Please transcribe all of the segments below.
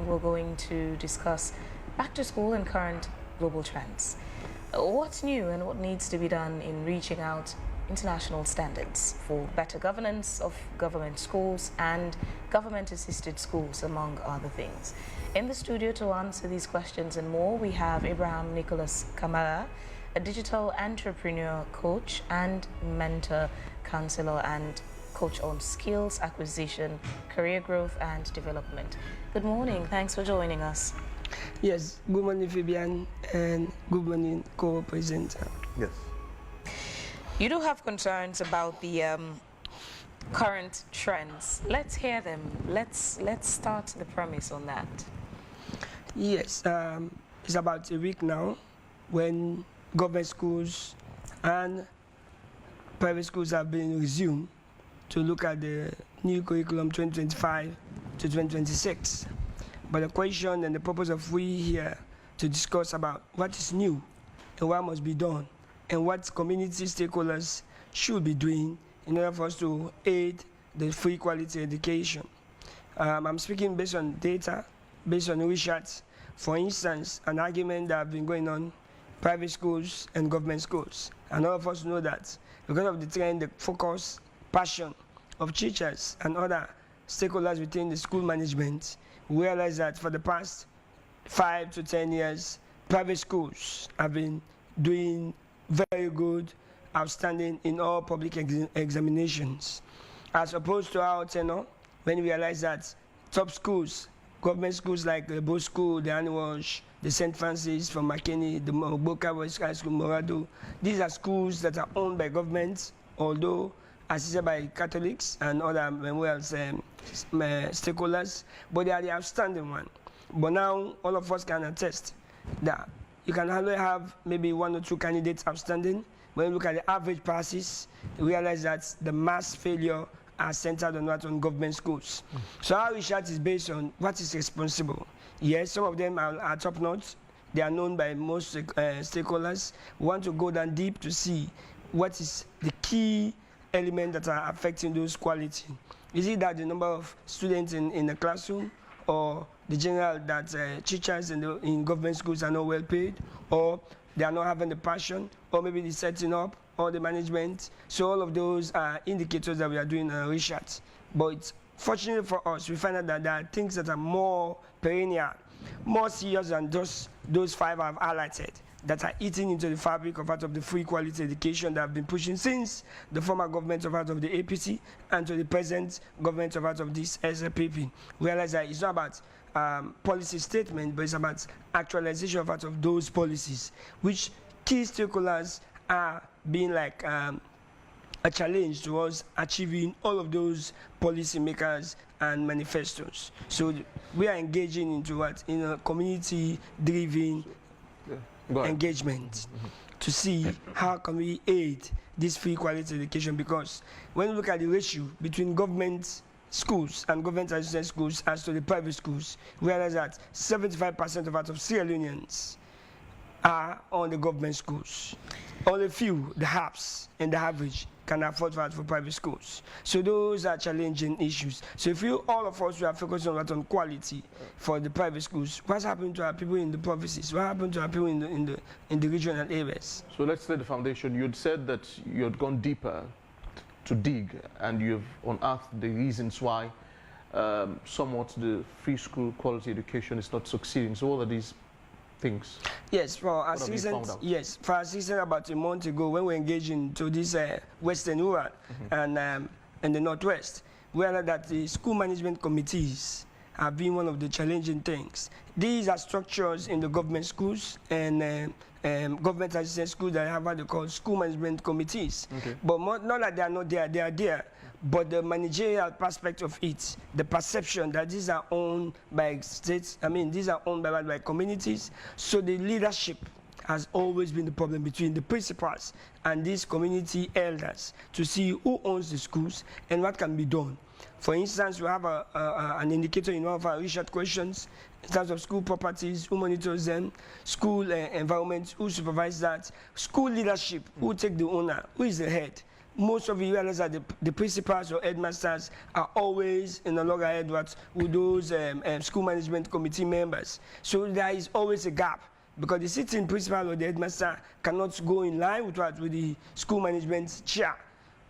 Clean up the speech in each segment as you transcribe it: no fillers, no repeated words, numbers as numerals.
We're going to discuss back to school and current global trends. What's new and what needs to be done in reaching out international standards for better governance of government schools and government-assisted schools, among other things. In the studio to answer these questions and more, we have Abraham Nicholas Kamara, a digital entrepreneur, coach and mentor, counselor and coach on skills acquisition, career growth and development. Good morning. Thanks for joining us. Yes, good morning, Fabian, and good morning, co-presenter. Yes. You do have concerns about the current trends. Let's hear them. Let's start the premise on that. Yes, it's about a week now when government schools and private schools have been resumed to look at the new curriculum 2025 to 2026. But the question and the purpose of we here to discuss about what is new and what must be done and what community stakeholders should be doing in order for us to aid the free quality education. I'm speaking based on data, based on research. For instance, an argument that has been going on private schools and government schools. And all of us know that because of the trend, the focus, passion of teachers and other stakeholders within the school management, we realize that for the past 5 to 10 years, private schools have been doing very good, outstanding in all public examinations. As opposed to our tenor, when we realize that top schools, government schools like the Bo School, the Anwash, the St. Francis from McKinney, the Boca West High School, Morado, these are schools that are owned by government, although assisted by Catholics and other stakeholders, but they are the outstanding one. But now all of us can attest that you can only have maybe 1 or 2 candidates outstanding. When you look at the average passes, you realize that the mass failure are centered on what on government schools. So our research is based on what is responsible. Yes, some of them are top-notch. They are known by most stakeholders. We want to go down deep to see what is the key elements that are affecting those quality. Is it that the number of students in the classroom, or the general that teachers in government schools are not well paid, or they are not having the passion, or maybe the setting up, or the management? So all of those are indicators that we are doing research. But fortunately for us, we find out that there are things that are more perennial, more serious than just those 5 I've highlighted, that are eating into the fabric of out of the free quality education that have been pushing since the former government of out of the APC and to the present government of out of this SLPP. We realize that it's not about policy statement, but it's about actualization of out of those policies, which key stakeholders are being like a challenge towards achieving all of those policymakers and manifestos. So we are engaging into what? In a community-driven engagement to see how can we aid this free quality education, because when you look at the ratio between government schools and government-assisted schools as to the private schools, we realize that 75% of out of Sierra Leoneans are on the government schools. Only few, the HAPs and the average, can afford for private schools. So those are challenging issues. So if all of us, we are focusing on quality for the private schools, what's happening to our people in the provinces? What happened to our people in the regional areas? So let's lay the foundation. You'd said that you had gone deeper to dig, and you've unearthed the reasons why somewhat the free school quality education is not succeeding. So what are these things? Yes, for our season, about a month ago, when we engaged into this Western Rural and the Northwest, we learned that the school management committees have been one of the challenging things. These are structures in the government schools and government-assisted schools that have what they call school management committees. But not that they are not there, they are there. But the managerial perspective of it, the perception that these are owned by states, these are owned by communities. So the leadership has always been the problem between the principals and these community elders to see who owns the schools and what can be done. For instance, we have an indicator in one of our research questions in terms of school properties, who monitors them, school environment, who supervises that, school leadership, who take the owner, who is the head. most of you realize that the principals or headmasters are always in a loggerhead with those school management committee members. So there is always a gap, because the sitting principal or the headmaster cannot go in line with the school management chair.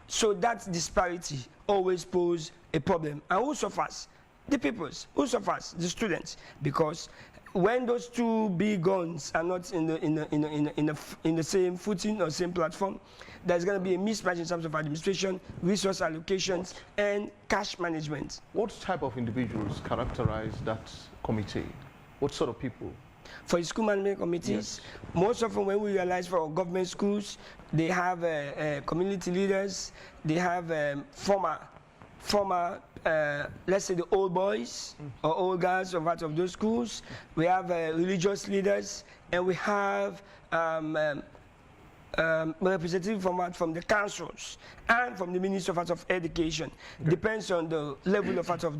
So that disparity always poses a problem. And who suffers? The pupils. Who suffers? The students. Because when those two big guns are not in the same footing or same platform, there's going to be a mismatch in terms of administration, resource allocations, and cash management. What type of individuals characterize that committee? What sort of people? For the school management committees, yes, most often when we realize for our government schools, they have community leaders, they have former let's say the old boys or old girls of those schools. We have religious leaders, and we have representative from the councils and from the Ministry of Education. Okay. Depends on the level of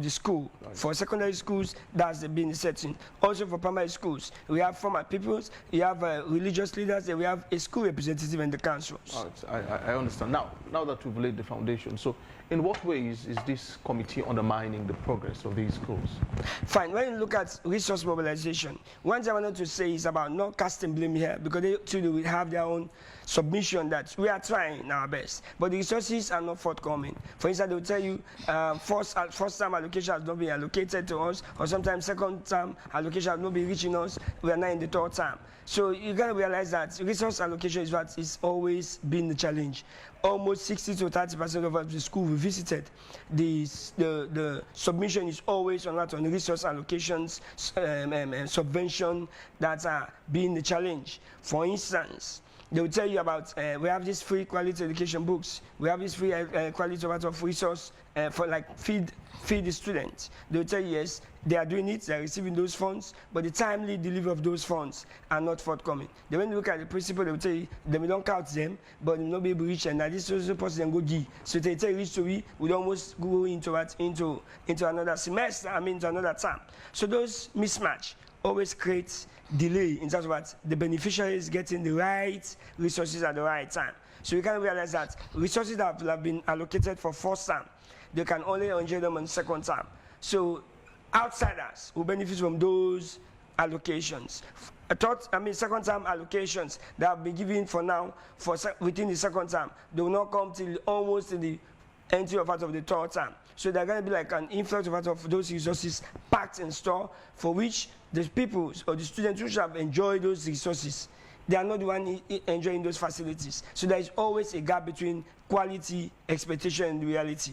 the school. Right. For secondary schools, that's been the setting. Also for primary schools, we have former peoples, we have religious leaders, and we have a school representative in the councils. Right. I understand. Now that we've laid the foundation, so in what ways is this committee undermining the progress of these schools? Fine. When you look at resource mobilization, one thing I wanted to say is about not casting blame here, because they too will have their own submission that we are trying our best, but the resources are not forthcoming. For instance, they will tell you first time allocation has not been allocated to us, or sometimes second term allocation has not been reaching us. We are now in the third term. So you got to realize that resource allocation is what is always been the challenge. Almost 60 to 30% of the school we visited, the submission is always on resource allocations, subvention that are being the challenge. For instance, they will tell you about we have these free quality education books. We have this free quality of resource for like feed the students. They will tell you yes, they are doing it, they are receiving those funds, but the timely delivery of those funds are not forthcoming. Then when you look at the principle, they will tell you they don't count them, but they will not be able to reach, and that this is supposed to go give. So they tell you we would almost go into another semester, into another term. So those mismatch always creates delay in terms of what the beneficiaries getting the right resources at the right time. So you can realize that resources that have been allocated for first term, they can only enjoy them on second term. So outsiders will benefit from those allocations. Second term allocations that have been given for now within the second term, they will not come till almost in the entry of the third term. So they're going to be like an influx of those resources packed in store, for which the people or the students who should have enjoyed those resources, they are not the one enjoying those facilities. So there is always a gap between quality, expectation, and reality.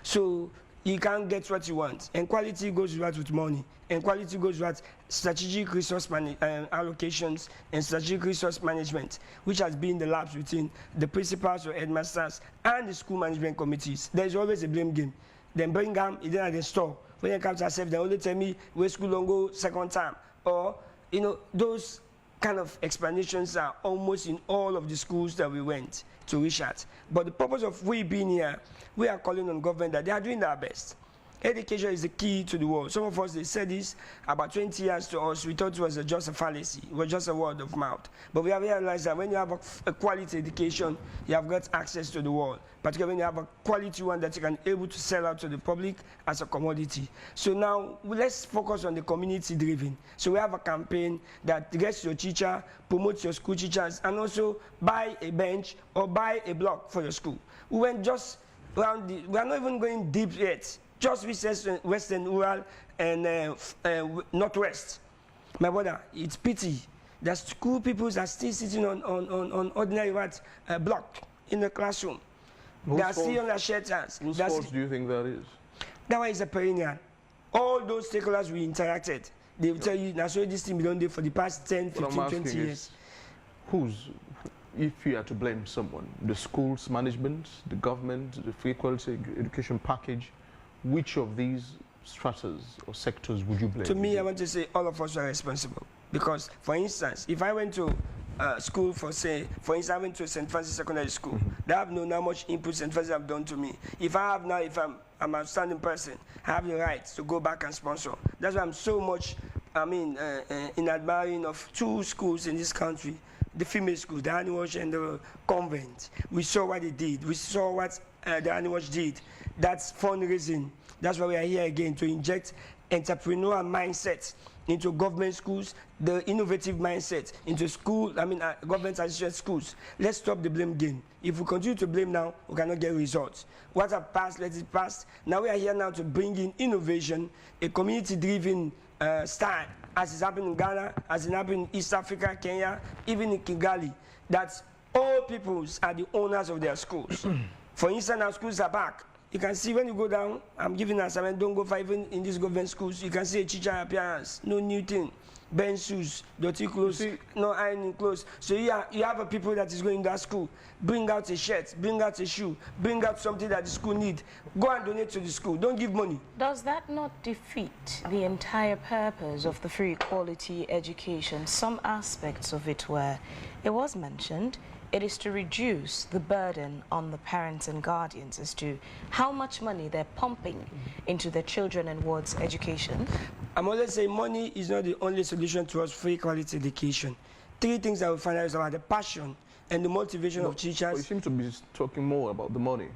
So you can't get what you want, and quality goes with money, and quality goes with strategic resource allocations and strategic resource management, which has been the lapse between the principals or headmasters and the school management committees. There is always a blame game. Then bring them, it then at the store. When it comes to ourselves, they only tell me where school don't go second time, or those kind of explanations are almost in all of the schools that we went to reach at. But the purpose of we being here, we are calling on government that they are doing their best. Education is the key to the world. Some of us, they said this about 20 years to us. We thought it was just a fallacy. It was just a word of mouth. But we have realized that when you have a quality education, you have got access to the world. Particularly when you have a quality one that you can able to sell out to the public as a commodity. So now, let's focus on the community driven. So we have a campaign that gets your teacher, promotes your school teachers, and also buy a bench or buy a block for your school. We went just around we are not even going deep yet. Just western, rural, and northwest. My brother, it's pity that school pupils are still sitting on ordinary block in the classroom. They are still on their shelters. Whose fault do you think that is? That one is a perennial. All those stakeholders we interacted, they will tell you, that's why this thing we don't do for the past 10, 15, 20 years. If you are to blame someone, the school's management, the government, the free quality education package, which of these stratas or sectors would you blame? To me, I want to say all of us are responsible. Because, for instance, if I went to school for instance, I went to St. Francis Secondary School, they have known how much input St. Francis have done to me. If I'm an outstanding person, I have the right to go back and sponsor. That's why I'm so much, in admiring of two schools in this country, the female schools, the Aniwash and the convent. We saw what they did. We saw what the Aniwash did. That's fundraising. That's why we are here again, to inject entrepreneurial mindset into government schools, the innovative mindset into government associated schools. Let's stop the blame game. If we continue to blame now, we cannot get results. What have passed, let it pass. Now we are here now to bring in innovation, a community-driven style, as is happening in Ghana, as is happening in East Africa, Kenya, even in Kigali, that all peoples are the owners of their schools. For instance, our schools are back. You can see when you go down, I'm giving an assignment, don't go for even in these government schools, you can see a teacher appearance, no new thing, bench shoes, dirty clothes, no ironing clothes. So you have a people that is going to that school, bring out a shirt, bring out a shoe, bring out something that the school need, go and donate to the school, don't give money. Does that not defeat the entire purpose of the free quality education? Some aspects of it where it was mentioned, it is to reduce the burden on the parents and guardians as to how much money they're pumping into their children and wards' education. I'm always saying money is not the only solution towards free quality education. Three things that we find out is about the passion and the motivation of teachers. You seem to be talking more about the money,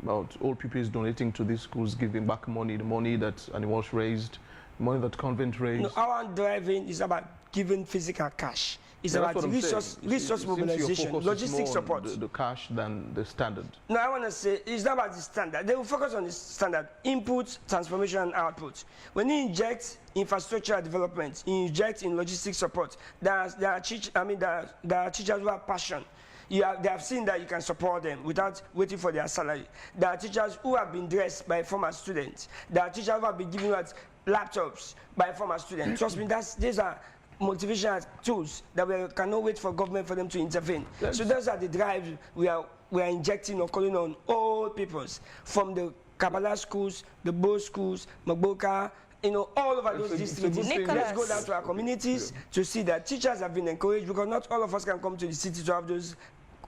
about all pupils donating to these schools, giving back money, the money that Aniwash raised, the money that convent raised. No, our driving is about giving physical cash. It's about resource mobilization, logistic support. The cash than the standard. No, I want to say it's not about the standard. They will focus on the standard: input, transformation, and output. When you inject infrastructure development, you inject in logistic support. There are teachers who have passion. They have seen that you can support them without waiting for their salary. There are teachers who have been dressed by former students. There are teachers who have been giving out laptops by former students. Trust me, these are motivational tools that we cannot wait for government for them to intervene. So those are the drives we are injecting or calling on all peoples, from the Kabbalah schools, the Bo schools, Magboka, all over those districts. Let's go down to our communities to see that teachers have been encouraged, because not all of us can come to the city to have those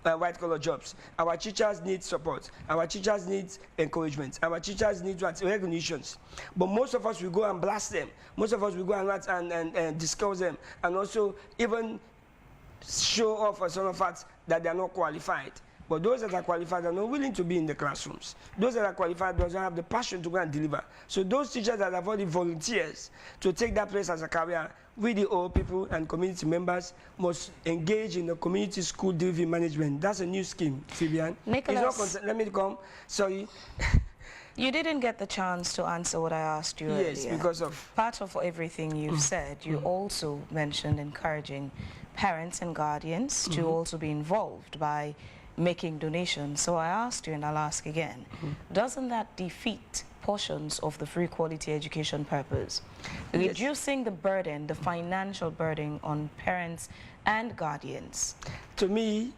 white-collar jobs. Our teachers need support. Our teachers need encouragement. Our teachers need recognitions. But most of us will go and blast them. Most of us will go and discuss them, and also even show off as some of us that they are not qualified. But those that are qualified are not willing to be in the classrooms. Those that are qualified don't have the passion to go and deliver. So those teachers that have already volunteers to take that place as a career, we the old people and community members must engage in the community school driven management. That's a new scheme, Fabian. Nicholas, let me come. Sorry. You didn't get the chance to answer what I asked you earlier. Yes, because of... Part of everything you've said, you also mentioned encouraging parents and guardians to also be involved by making donations. So I asked you, and I'll ask again, doesn't that defeat portions of the free quality education purpose? Yes. Reducing the burden, the financial burden on parents and guardians. To me,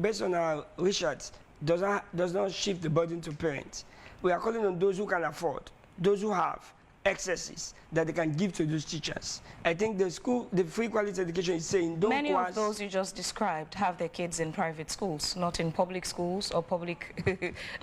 based on our research, does not shift the burden to parents. We are calling on those who can afford, those who have excesses that they can give to those teachers. I think the free quality education is saying don't Many of those you just described have their kids in private schools, not in public schools or public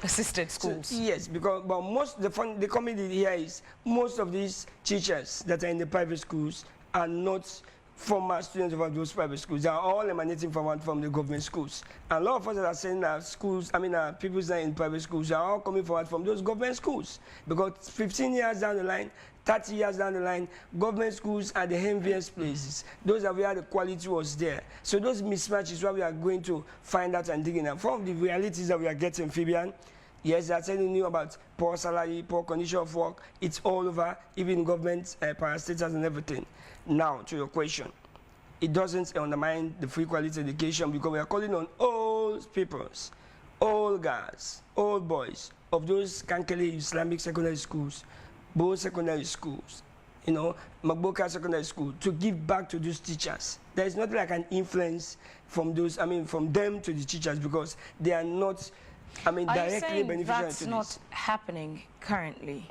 assisted schools. So, yes, but the comedy here is most of these teachers that are in the private schools are not former students of those private schools. They are all emanating from the government schools. And a lot of us that are saying that schools, people that are in private schools are all coming forward from those government schools. Because 15 years down the line, 30 years down the line, government schools are the envious places. Those are where the quality was there. So those mismatches is what we are going to find out and digging out. From the realities that we are getting, Fabian, yes, they are telling you about poor salary, poor condition of work. It's all over, even in government, parastatals and everything. Now, to your question, it doesn't undermine the free quality education, because we are calling on all peoples, all girls, all boys of those Kankele Islamic secondary schools, both secondary schools, Magboka secondary school, to give back to those teachers. There is not like an influence from from them to the teachers, because they are not, directly beneficial to this. That's not happening currently?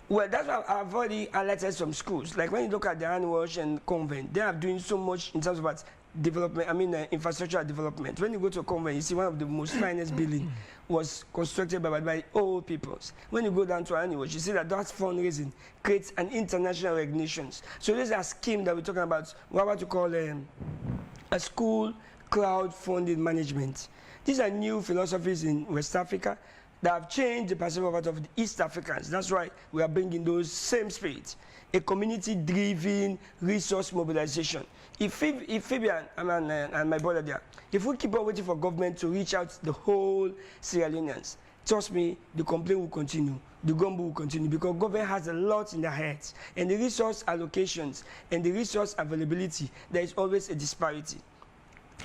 Well, that's why I've already alerted some schools. Like when you look at the Aniwash and convent, they are doing so much in terms of development, infrastructure development. When you go to a convent, you see one of the most finest building was constructed by old peoples. When you go down to Aniwash, you see that fundraising creates an international recognition. So this is a scheme that we're talking about. We're about to call a school crowd-funded management. These are new philosophies in West Africa that have changed the perception of the East Africans. That's why we are bringing those same spirits. A community-driven resource mobilization. If Fabian and my brother there, if we keep on waiting for government to reach out to the whole Sierra Leoneans, trust me, the complaint will continue, the gumbo will continue, because government has a lot in their heads. And the resource allocations and the resource availability, there is always a disparity.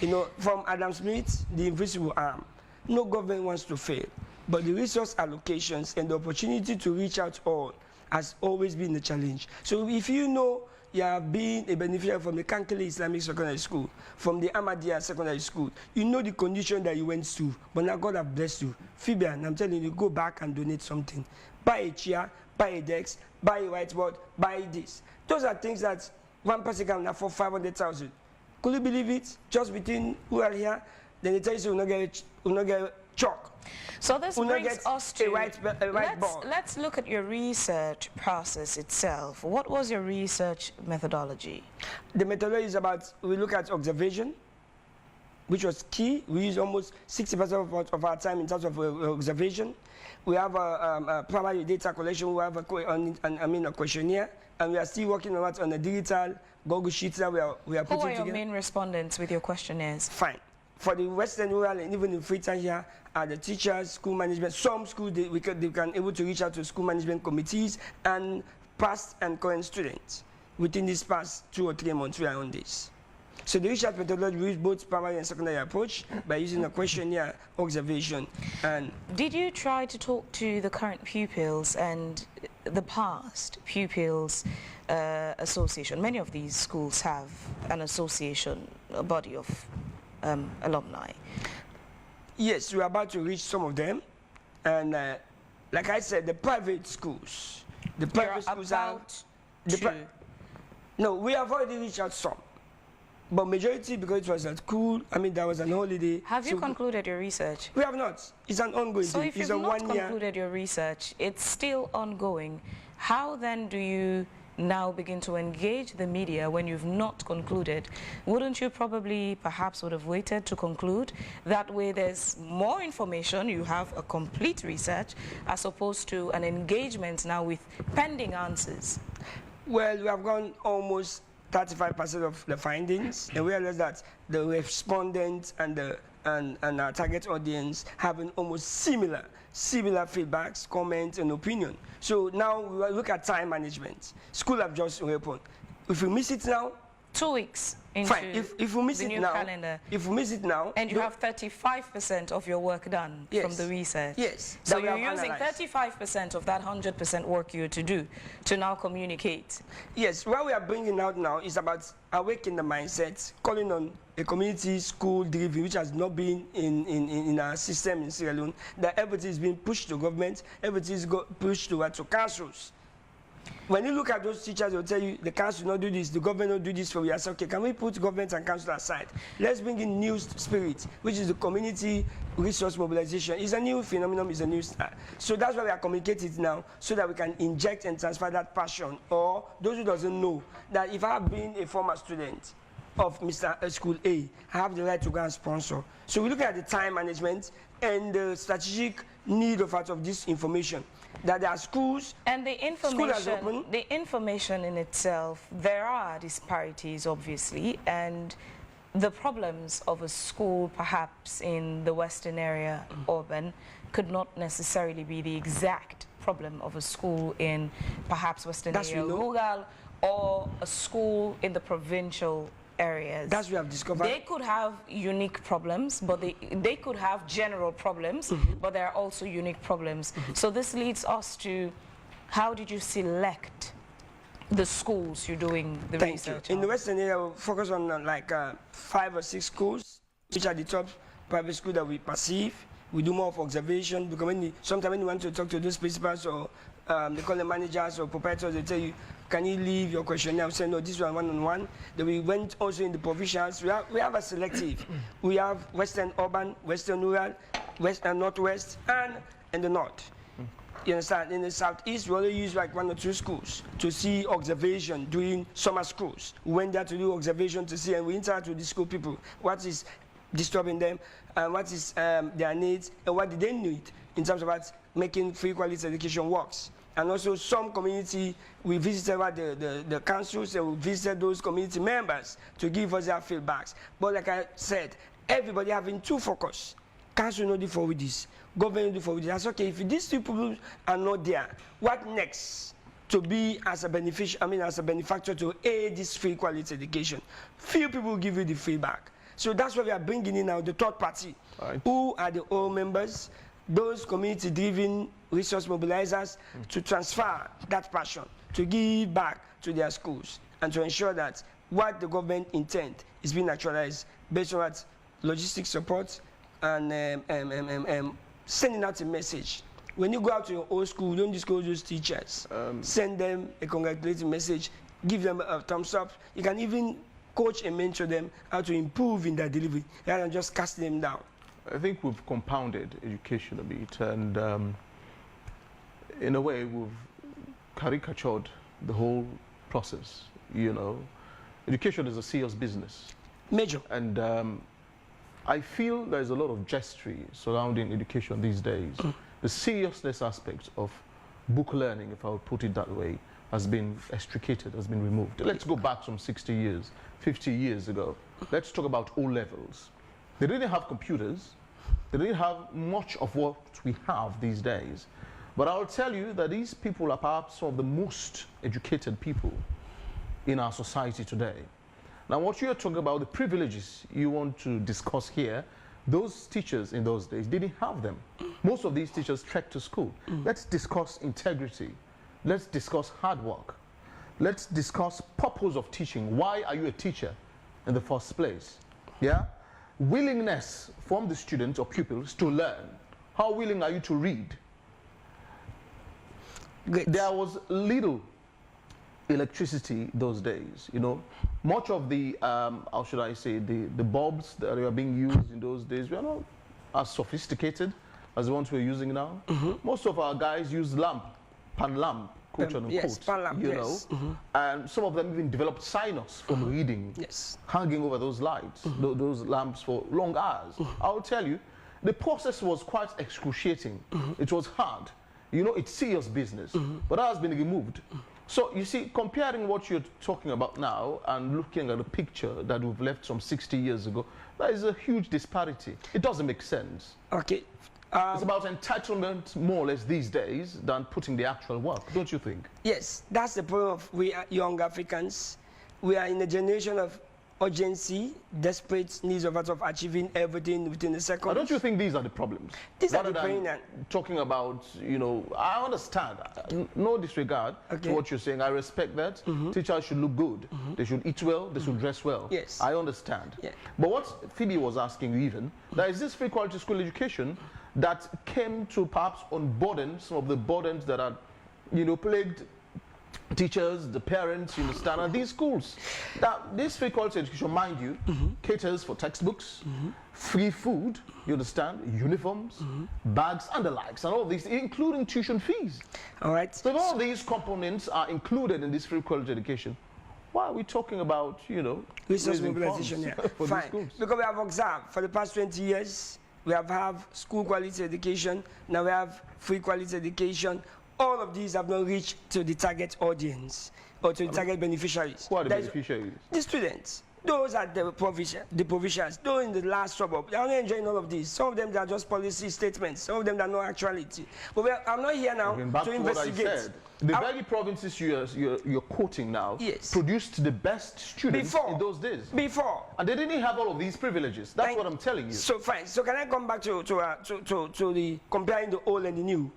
You know, from Adam Smith, the invisible arm, no government wants to fail, but the resource allocations and the opportunity to reach out all has always been a challenge. So if you know you have been a beneficiary from the Kankele Islamic Secondary School, from the Ahmadiyya Secondary School, you know the condition that you went through, but now God has blessed you. Fabian, I'm telling you, go back and donate something. Buy a chair, buy a desk, buy a whiteboard, buy this. Those are things that one person can afford 500,000. Could you believe it? Just between who are here, then they tell you so will not get chalk. So this brings us to let's look at your research process itself. What was your research methodology? The methodology is about, we look at observation, which was key. We use almost 60% of our time in terms of observation. We have a primary data collection. We have a questionnaire, and we are still working on a digital Google Sheets that we are putting together. Who are your main respondents with your questionnaires? Fine. For the Western rural and even in Freetown here are the teachers, school management. Some schools they can able to reach out to school management committees and past and current students. Within these past 2 or 3 months, we are on this. So the research methodology we use both primary and secondary approach by using a questionnaire observation. And did you try to talk to the current pupils and the past pupils association? Many of these schools have an association, a body of alumni. Yes, we're about to reach some of them, and like I said, the private schools. The private schools are no, we have already reached out some, but majority, because it was at school. I mean, there was an holiday. Have you concluded your research? We have not. It's an ongoing thing. So if you've not concluded your research, it's still ongoing. How then do you now begin to engage the media when you've not concluded? Wouldn't you probably perhaps would have waited to conclude? That way there's more information, you have a complete research, as opposed to an engagement now with pending answers. Well, we have gone almost 35% of the findings, and we realize that the respondents and our target audience having almost similar feedbacks, comments, and opinion. So now we look at time management. School have just opened. If we miss it now, 2 weeks into if we miss the it new now, calendar. If we miss it now, and you have 35% of your work done from the research. Yes. So you're using 35% of that 100% work you're to do to now communicate. Yes. What we are bringing out now is about awakening the mindset, calling on a community school driven, which has not been in our system in Sierra Leone, that everything is being pushed to government, everything is pushed to councils. When you look at those teachers, they'll tell you the council will not do this, the government will do this for you. I say, okay, can we put government and council aside? Let's bring in new spirit, which is the community resource mobilization. It's a new phenomenon, it's a new start. So that's why we are communicating it now, so that we can inject and transfer that passion. Or those who doesn't know that if I have been a former student of Mr. School A, I have the right to go and sponsor. So we look at the time management and the strategic need of this information. That there are schools and the information in itself, there are disparities obviously, and the problems of a school perhaps in the western area, urban, could not necessarily be the exact problem of a school in perhaps western area, rural, or a school in the provincial areas. That's what we have discovered. They could have unique problems, but they could have general problems, but there are also unique problems. So this leads us to, how did you select the schools you're doing the research on? In the Western area, we focus on 5 or 6 schools, which are the top private schools that we perceive. We do more of observation, because sometimes when you want to talk to those principals or they call them managers or proprietors, they tell you, can you leave your questionnaire? We say, no, this one-on-one. Then we went also in the provincials. We have a selective. We have Western urban, Western rural, West and Northwest, and in the North. You understand? In the Southeast, we only use like 1 or 2 schools to see observation during summer schools. We went there to do observation to see, and we interact with the school people. What is disturbing them, and what is their needs, and what do they need in terms of making free quality education works. And also some community, we visited the councils and we visited those community members to give us their feedbacks. But like I said, everybody having two focus. Council not do for with this, government do for with this. That's okay. If these two people are not there, what next to be as a as a benefactor to aid this free quality education? Few people give you the feedback. So that's why we are bringing in now the third party, right, who are the old members, those community-driven resource mobilizers, to transfer that passion, to give back to their schools, and to ensure that what the government intend is being actualized based on that logistic support and sending out a message. When you go out to your old school, don't discourage those teachers. Send them a congratulating message, give them a thumbs up. You can even coach and mentor them how to improve in their delivery rather than just casting them down. I think we've compounded education a bit, and in a way we've caricatured the whole process. You know, education is a serious business. Major. And I feel there's a lot of gestury surrounding education these days. The seriousness aspect of book learning, if I would put it that way, has been extricated, has been removed. Let's go back some 60 years, 50 years ago. Let's talk about O levels. They didn't have computers. They didn't have much of what we have these days. But I'll tell you that these people are perhaps some of the most educated people in our society today. Now, what you're talking about, the privileges you want to discuss here, those teachers in those days didn't have them. Most of these teachers trekked to school. Let's discuss integrity. Let's discuss hard work. Let's discuss purpose of teaching. Why are you a teacher in the first place? Yeah? Willingness from the students or pupils to learn. How willing are you to read? Great. There was little electricity those days, you know. Much of the, how should I say, the bulbs that were being used in those days were not as sophisticated as the ones we're using now. Most of our guys use pan lamp, quote unquote, yes, pan lamp, you yes. know. And some of them even developed sinus from reading, yes, hanging over those lights, those lamps for long hours. I'll tell you, the process was quite excruciating. It was hard. You know, it's serious business, but that has been removed. So, you see, comparing what you're talking about now and looking at the picture that we've left some 60 years ago, there is a huge disparity. It doesn't make sense. Okay. It's about entitlement more or less these days than putting the actual work, don't you think? Yes, that's the problem of we young Africans. We are in a generation of urgency, desperate needs of achieving everything within a second. Don't you think these are the problems? These are Rather the than brain. talking about, you know, I understand. No disregard to what you're saying. I respect that. Teachers should look good. They should eat well. They should dress well. Yes. I understand. Yeah. But what Phoebe was asking you even, there is this free quality school education that came to perhaps unburden some of the burdens that are, you know, plagued teachers, the parents, you understand, and these schools. Now, this free quality education, mind you, caters for textbooks, free food, you understand, uniforms, bags, and the likes, and all of these, including tuition fees. All right. So if all these components are included in this free quality education, why are we talking about, you know, resource raising mobilization? funds Yeah. for these Fine. schools? Because we have observed for the past 20 years, we have school quality education. Now we have free quality education. All of these have not reached to the target audience or to the target beneficiaries. Who are the beneficiaries? The students. Those are the provincials. Those in the last suburb. They are not enjoying all of these. Some of them they are just policy statements. Some of them they are not actuality. But I'm not here now to investigate. What I said. The very provinces you're quoting now produced the best students in those days. And they didn't have all of these privileges. That's what I'm telling you. So fine. So can I come back to the comparing the old and the new?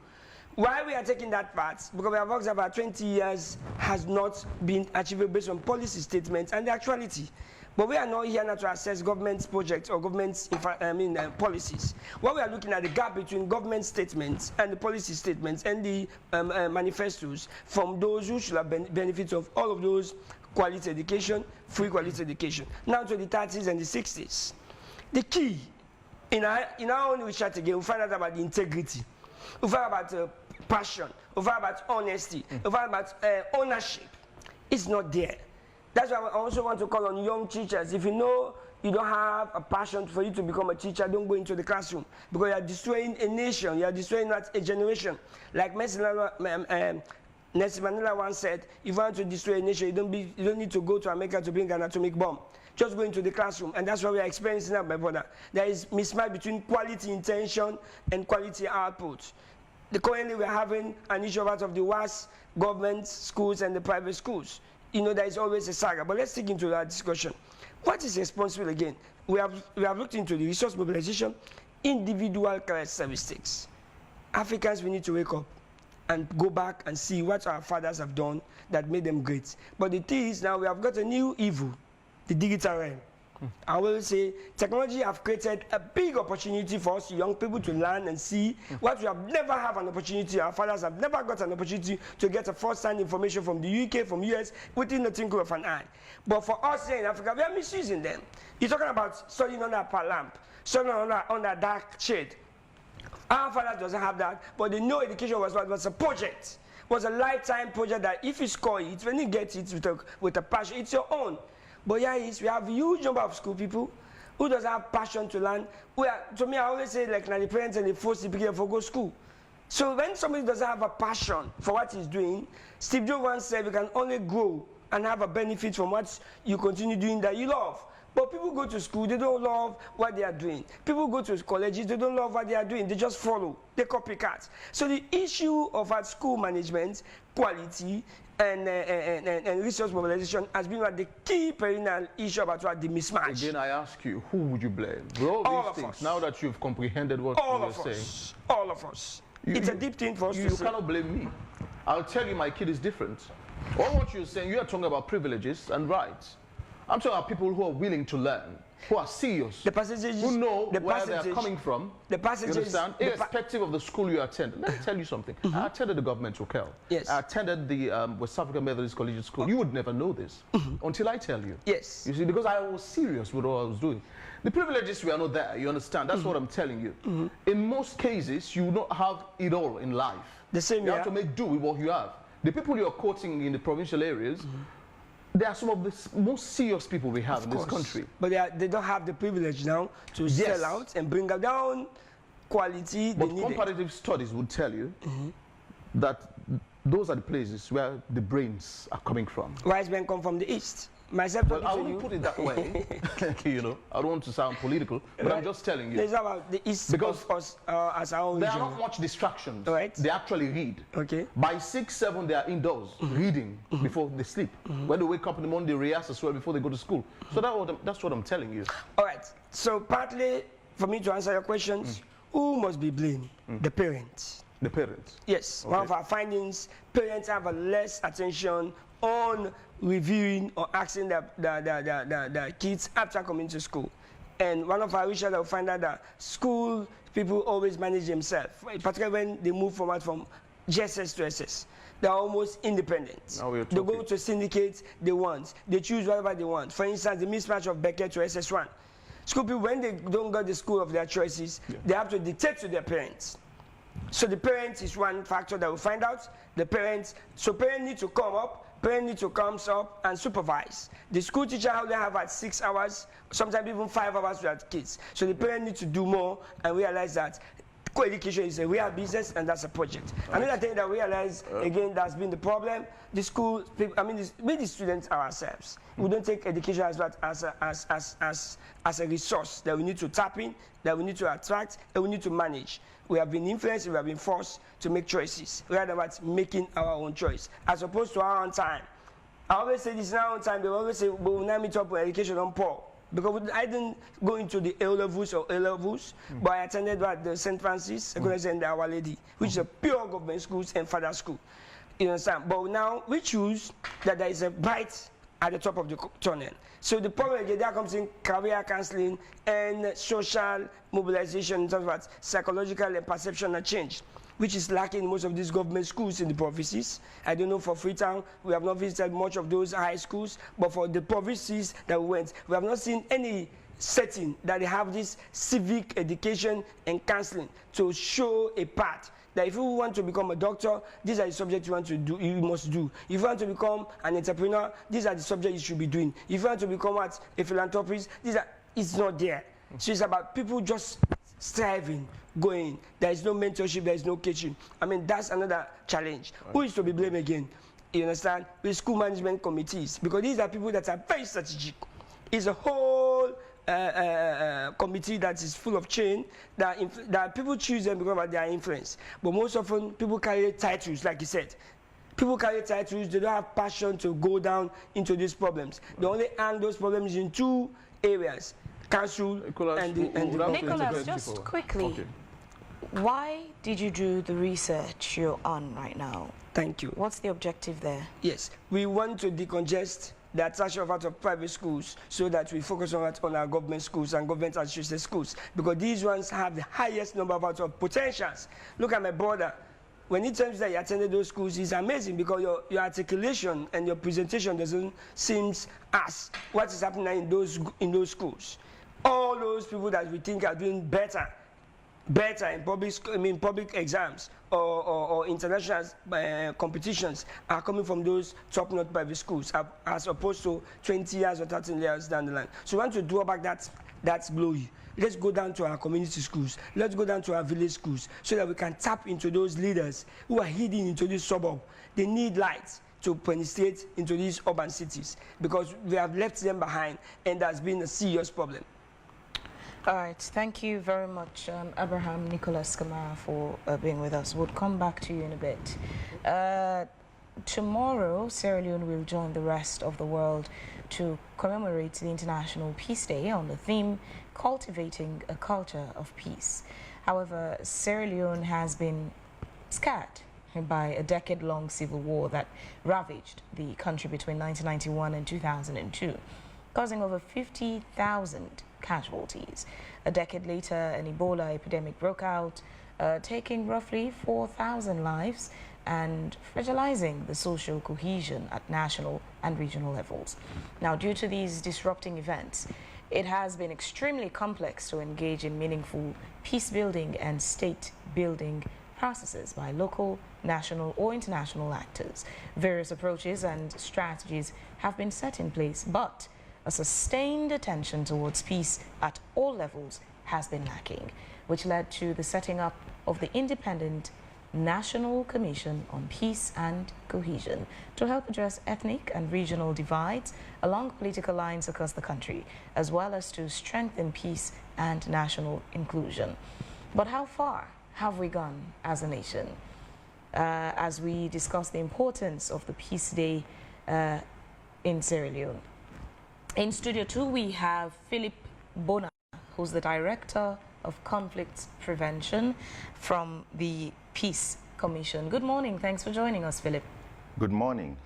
Why we are taking that part? Because we have worked about 20 years has not been achievable based on policy statements and the actuality. But we are not here now to assess government's projects or government's policies. What we are looking at the gap between government statements and the policy statements and the manifestos from those who should have benefits of all of those quality education, free quality education. Now to the 30s and the 60s. The key in our own research again, we find out about the integrity. We find out about passion, we find out about honesty, we find out about ownership. It's not there. That's why I also want to call on young teachers. If you know you don't have a passion for you to become a teacher, don't go into the classroom, because you are destroying a nation, you are destroying a generation. Like Nelson Mandela once said, if you want to destroy a nation, you don't need to go to America to bring an atomic bomb. Just go into the classroom, and that's what we are experiencing now, my brother. There is mismatch between quality intention and quality output. Currently, we are having an issue out of the worst government schools and the private schools. You know, there is always a saga, but let's dig into that discussion. What is responsible again? We have looked into the resource mobilization, individual characteristics. Africans, we need to wake up and go back and see what our fathers have done that made them great. But the thing is, now we have got a new evil, the digital realm. I will say technology have created a big opportunity for us young people to learn and see what we have never had an opportunity. Our fathers have never got an opportunity to get a first-hand information from the UK, from US, within the twinkle of an eye. But for us here in Africa, we are misusing them. You're talking about studying under a lamp, studying under dark shade. Our fathers doesn't have that, but they know education was what was a project. It was a lifetime project that if you score it, when you get it with a passion, it's your own. But yeah, we have a huge number of school people who doesn't have passion to learn. To me, I always say, like, now the parents and the force the people for go school. So when somebody doesn't have a passion for what he's doing, Steve Jobs once said you can only grow and have a benefit from what you continue doing that you love. But people go to school, they don't love what they are doing. People go to colleges, they don't love what they are doing. They just follow, they copycat. So the issue of our school management, quality, and resource mobilization has been the key perennial issue about what the mismatch. Again, I ask you, who would you blame? All these things, now that you've comprehended what you're saying. All of us. It's a deep thing for us to say. You cannot blame me. I'll tell you, my kid is different. All what you're saying, you are talking about privileges and rights. I'm talking about people who are willing to learn, who are serious, who know where they are coming from. You understand? Irrespective of the school you attend. Let me tell you something. I attended the government hotel. Yes. I attended the West African Methodist Collegiate School. You would never know this until I tell you. Yes. You see, because I was serious with what I was doing. The privileges were not there, you understand? That's what I'm telling you. In most cases, you don't have it all in life. The same You have to make do with what you have. The people you're quoting in the provincial areas, they are some of the most serious people we have in this country. But they don't have the privilege now to sell out and bring down quality. But comparative studies would tell you that those are the places where the brains are coming from. Wise men come from the east. Myself, well, I wouldn't put it that way. You know, I don't want to sound political, but I'm just telling you. It's about the east because of us as our own there region. are not much distractions. Right. They actually read. Okay. By 6, 7, they are indoors reading before they sleep. When they wake up in the morning, they rehearse as well before they go to school. So that's what I'm telling you. All right. So partly, for me to answer your questions, who must be blamed? The parents. The parents? Yes. Okay. One of our findings, parents have a less attention on reviewing or asking the kids after coming to school. And one of our research will find out that school people always manage themselves, particularly when they move from GSS to SS. They're almost independent. They go to syndicates they want. They choose whatever they want. For instance, the mismatch of Beckett to SS1. School people, when they don't go to the school of their choices, they have to dictate to their parents. So the parents is one factor that we'll find out. Parents need to come up. Parents need to come up and supervise. The school teacher only have 6 hours, sometimes even 5 hours with their kids. So the parents need to do more and realize that co-education is a real business and that's a project. Another thing that we realize, again, that's been the problem, the school, we the students ourselves. We don't take education as a resource that we need to tap in, that we need to attract, and we need to manage. We have been influenced, we have been forced to make choices, rather than making our own choice, as opposed to our own time. I always say this in our own time, they always say, we will not meet up with education on poor. Because I didn't go into the A levels or A levels, but I attended the St. Francis, and Our Lady, which is a pure government schools and father school. You understand? But now we choose that there is a bright at the top of the tunnel. So the problem again, there comes in career counseling and social mobilization in terms of psychological and perceptional change, which is lacking in most of these government schools in the provinces. I don't know for Freetown, we have not visited much of those high schools, but for the provinces that we went, we have not seen any setting that they have this civic education and counseling to show a path. That if you want to become a doctor, these are the subjects you want to do, you must do. If you want to become an entrepreneur, these are the subjects you should be doing. If you want to become a philanthropist, these are, it's not there. So it's about people just striving, going. There is no mentorship, there is no coaching. I mean, that's another challenge. Right. Who is to be blamed again? You understand? With school management committees, because these are people that are very strategic. It's a whole committee that is full of change, that people choose them because of their influence. But most often, people carry titles, like you said. People carry titles, they don't have passion to go down into these problems. They only handle those problems in two areas, council and the Nicholas, just quickly, okay. Why did you do the research you're on right now? Thank you. What's the objective there? Yes, we want to decongest the attraction of private schools so that we focus on our government schools and government associated schools, because these ones have the highest number of potentials. Look at my brother. When he tells that he attended those schools, it's amazing because your articulation and your presentation doesn't seem as what is happening in those schools. All those people that we think are doing better in public exams or international competitions are coming from those top-notch private schools, as opposed to 20 years or 30 years down the line. So we want to draw back that glory. Let's go down to our community schools. Let's go down to our village schools so that we can tap into those leaders who are hidden into this suburb. They need light to penetrate into these urban cities because we have left them behind, and that's been a serious problem. All right, thank you very much, Abraham Nicholas Kamara, for being with us. We'll come back to you in a bit. Tomorrow, Sierra Leone will join the rest of the world to commemorate the International Peace Day on the theme, Cultivating a Culture of Peace. However, Sierra Leone has been scarred by a decade-long civil war that ravaged the country between 1991 and 2002, causing over 50,000 casualties. A decade later, an Ebola epidemic broke out, taking roughly 4,000 lives and fragilizing the social cohesion at national and regional levels. Now, due to these disrupting events, it has been extremely complex to engage in meaningful peace-building and state-building processes by local, national, or international actors. Various approaches and strategies have been set in place, but a sustained attention towards peace at all levels has been lacking, which led to the setting up of the independent National Commission on Peace and Cohesion to help address ethnic and regional divides along political lines across the country, as well as to strengthen peace and national inclusion. But how far have we gone as a nation? As we discuss the importance of the Peace Day in Sierra Leone. In Studio 2, we have Philip Bona, who's the Director of Conflict Prevention from the Peace Commission. Good morning. Thanks for joining us, Philip. Good morning.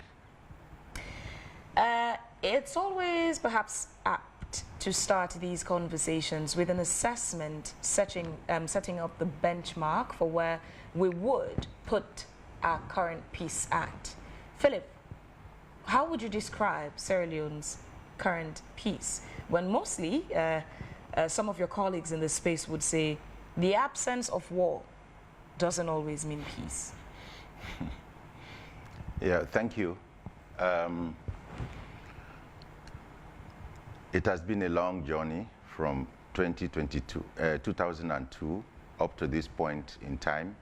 It's always perhaps apt to start these conversations with an assessment setting up the benchmark for where we would put our current Peace Act. Philip, how would you describe Sierra Leone's current peace, when mostly some of your colleagues in this space would say the absence of war doesn't always mean peace? Yeah, thank you. It has been a long journey from 2002 up to this point in time,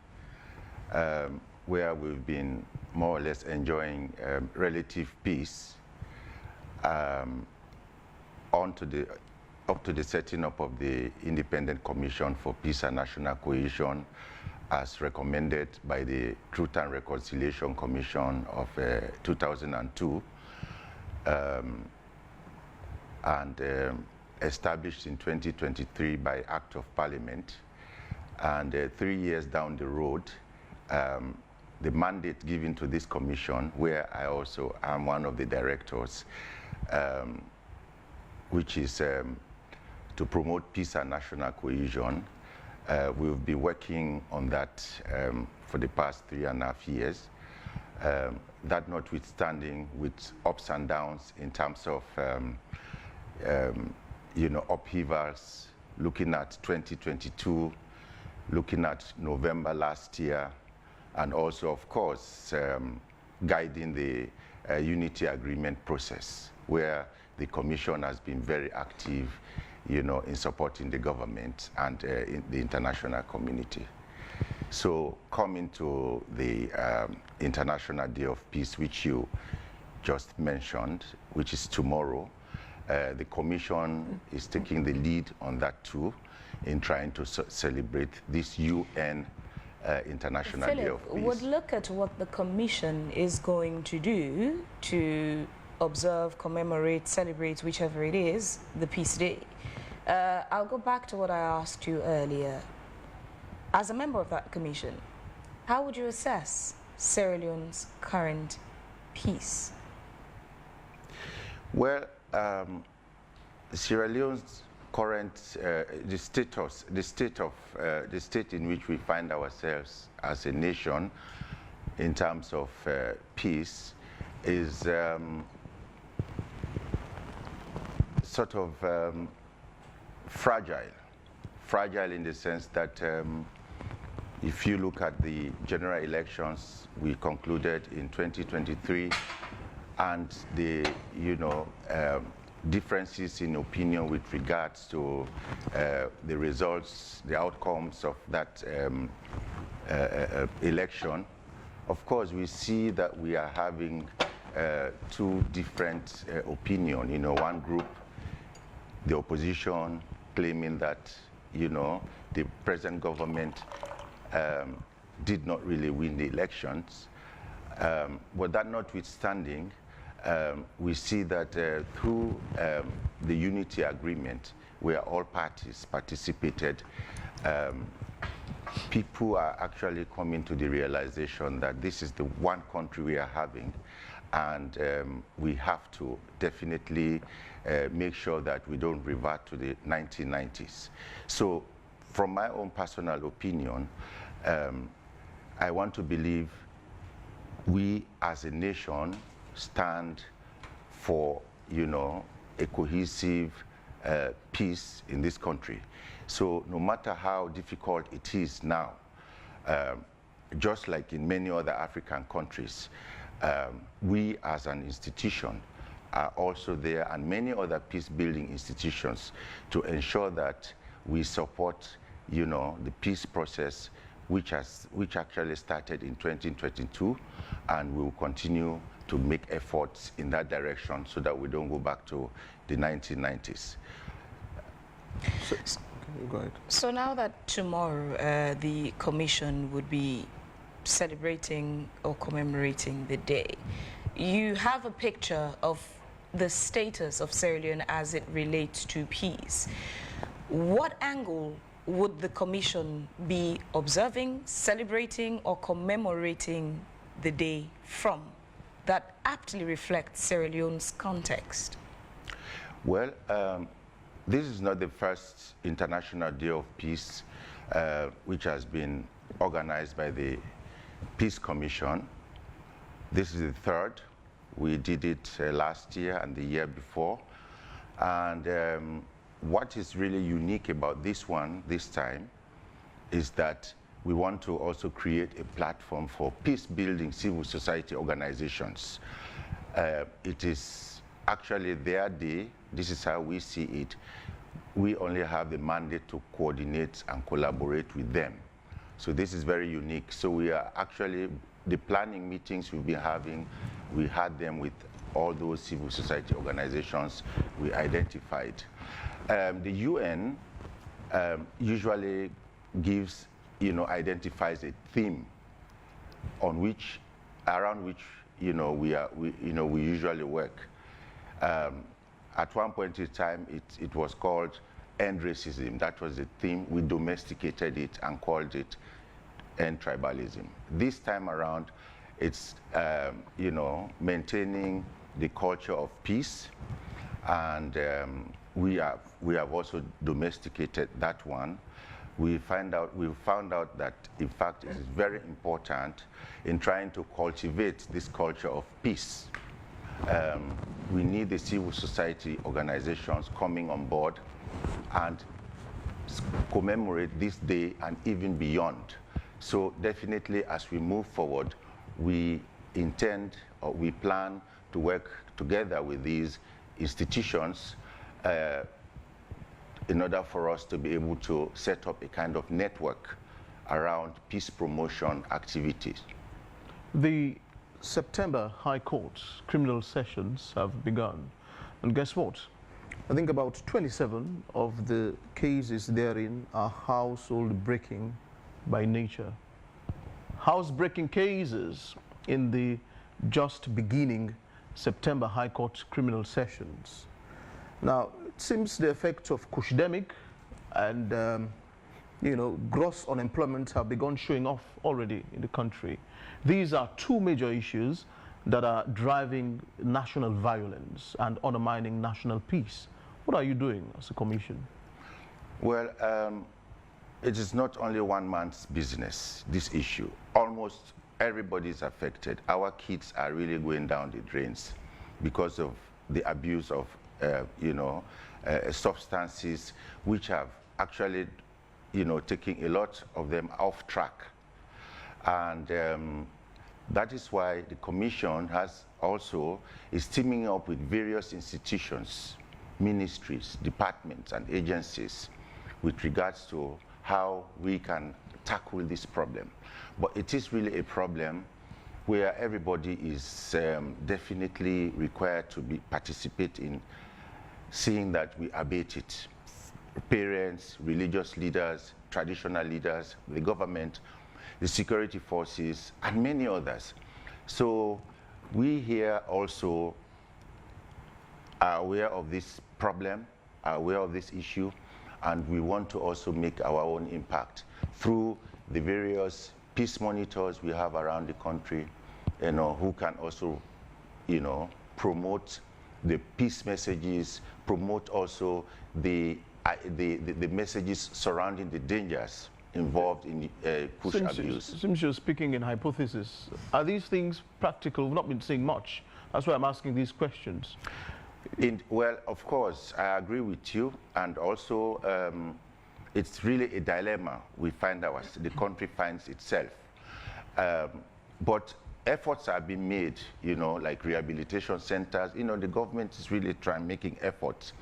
where we've been more or less enjoying relative peace up to the setting up of the Independent Commission for Peace and National Cohesion, as recommended by the Truth and Reconciliation Commission of 2002, and established in 2023 by Act of Parliament. And 3 years down the road, the mandate given to this commission, where I also am one of the directors, which is to promote peace and national cohesion. We've been working on that for the past 3.5 years. That notwithstanding, with ups and downs in terms of upheavals, looking at 2022, looking at November last year, and also, of course, guiding the unity agreement process, where the Commission has been very active in supporting the government and in the international community. So coming to the International Day of Peace, which you just mentioned, which is tomorrow, the Commission is taking the lead on that too, in trying to celebrate this UN International Day Philip, of Peace. would look at what the Commission is going to do to observe, commemorate, celebrate, whichever it is, the Peace Day. I'll go back to what I asked you earlier. As a member of that commission, how would you assess Sierra Leone's current peace? Well, Sierra Leone's current the state in which we find ourselves as a nation in terms of peace is sort of fragile in the sense that if you look at the general elections we concluded in 2023 and the differences in opinion with regards to the results, the outcomes of that election, of course we see that we are having two different opinions. One group, the opposition, claiming that the present government did not really win the elections. But that notwithstanding, we see that through the unity agreement, where all parties participated, people are actually coming to the realization that this is the one country we are having, and we have to definitely make sure that we don't revert to the 1990s. So from my own personal opinion, I want to believe we as a nation stand for, a cohesive peace in this country. So no matter how difficult it is now, just like in many other African countries, we as an institution are also there, and many other peace-building institutions, to ensure that we support, the peace process, which actually started in 2022, and we will continue to make efforts in that direction so that we don't go back to the 1990s. Go ahead. So now that tomorrow the Commission would be celebrating or commemorating the day, you have a picture of the status of Sierra Leone as it relates to peace. What angle would the Commission be observing, celebrating, or commemorating the day from that aptly reflects Sierra Leone's context? Well, this is not the first International Day of Peace which has been organized by the Peace Commission. This is the third. We did it last year and the year before. And what is really unique about this one this time is that we want to also create a platform for peace-building civil society organizations. It is actually their day. This is how we see it. We only have the mandate to coordinate and collaborate with them. So this is very unique. So we are actually, the planning meetings we've been having, we had them with all those civil society organizations we identified. The UN usually gives, identifies a theme around which, we usually work. At one point in time, it was called End Racism. That was the theme. We domesticated it and called it End Tribalism. This time around, it's, maintaining the culture of peace, and we have also domesticated that one. We found out that, in fact, it is very important in trying to cultivate this culture of peace. We need the civil society organizations coming on board and commemorate this day and even beyond. So definitely, as we move forward, we intend or we plan to work together with these institutions in order for us to be able to set up a kind of network around peace promotion activities. The September High Court criminal sessions have begun. And guess what? I think about 27 of the cases therein are household breaking by nature. House-breaking cases in the just beginning September High Court criminal sessions. Now, it seems the effects of cushedemic and gross unemployment have begun showing off already in the country. These are two major issues that are driving national violence and undermining national peace. What are you doing as a commission? Well, it is not only one man's business, this issue. Almost everybody is affected. Our kids are really going down the drains because of the abuse of, substances which have actually, taking a lot of them off track. And that is why the Commission is teaming up with various institutions, ministries, departments, and agencies with regards to how we can tackle this problem. But it is really a problem where everybody is definitely required to participate in seeing that we abate it. Parents, religious leaders, traditional leaders, the government, the security forces, and many others. So we here also are aware of this problem, are aware of this issue, and we want to also make our own impact through the various peace monitors we have around the country, who can also, promote the peace messages, promote also the messages surrounding the dangers involved in push abuse. Since you're speaking in hypothesis, are these things practical? We've not been saying much. That's why I'm asking these questions. Well, of course, I agree with you, and also it's really a dilemma the country finds itself. But efforts are being made, like rehabilitation centers. The government is really making efforts.